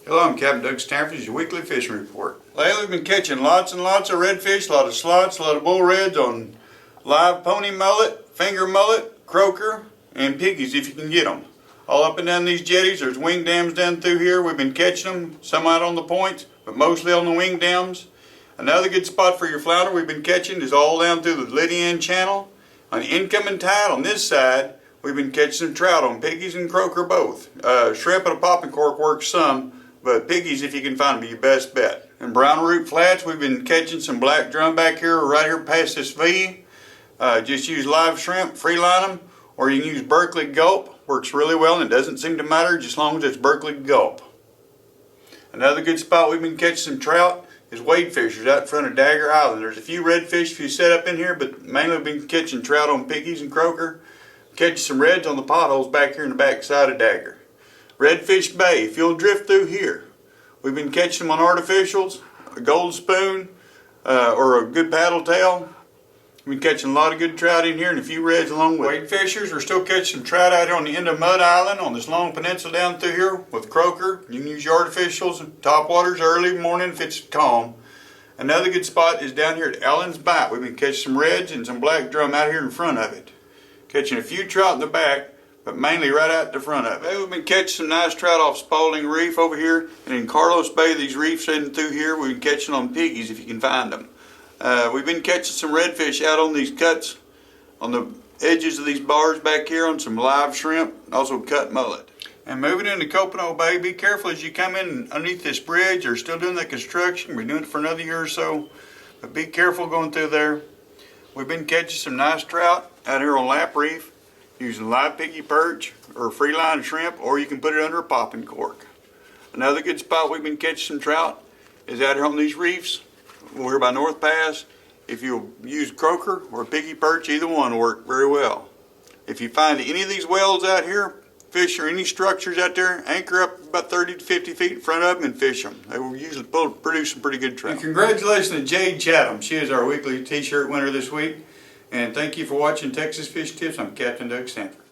Hello, I'm Captain Stanford. This is your weekly fishing report. Lately we've been catching lots and lots of redfish, a lot of slots, a lot of bull reds on live pony mullet, finger mullet, croaker, and piggies if you can get them. All up and down these jetties. There's wing dams down through here. We've been catching them, some out on the points, but mostly on the wing dams. Another good spot for your flounder we've been catching is all down through the Lydian Channel. On the incoming tide on this side, we've been catching some trout on piggies and croaker both. Shrimp and a popping cork works some, but piggies, if you can find them, are your best bet. In Brown Root Flats, we've been catching some black drum back here, right here past this V. Just use live shrimp, free line them, or you can use Berkeley Gulp. Works really well and it doesn't seem to matter just as long as it's Berkeley Gulp. Another good spot we've been catching some trout is wade fishers out in front of Dagger Island. There's a few redfish if you set up in here, but mainly we've been catching trout on piggies and croaker. Catching some reds on the potholes back here in the back side of Dagger. Redfish Bay, if you'll drift through here, we've been catching them on artificials, a gold spoon, or a good paddle tail. We've been catching a lot of good trout in here and a few reds along with wade fishers. We're still catching some trout out here on the end of Mud Island on this long peninsula down through here with croaker. You can use your artificials and top waters early morning if it's calm. Another good spot is down here at Allen's Bite. We've been catching some reds and some black drum out here in front of it. Catching a few trout in the back, but mainly right out the front of it. We've been catching some nice trout off Spalding Reef over here, and in Carlos Bay, these reefs in through here, we've been catching on piggies if you can find them. We've been catching some redfish out on these cuts, on the edges of these bars back here on some live shrimp, and also cut mullet. And moving into Copano Bay, be careful as you come in underneath this bridge. They're still doing that construction. We're doing it for another year or so, but be careful going through there. We've been catching some nice trout out here on Lap Reef using live piggy perch or free line shrimp, or you can put it under a popping cork. Another good spot we've been catching some trout is out here on these reefs. We're here by North Pass. If you'll use croaker or piggy perch, either one will work very well. If you find any of these wells out here, fish or any structures out there, anchor up about 30 to 50 feet in front of them and fish them. They will usually produce some pretty good trout. And congratulations to Jade Chatham. She is our weekly t-shirt winner this week. And thank you for watching Texas Fish Tips. I'm Captain Doug Stanford.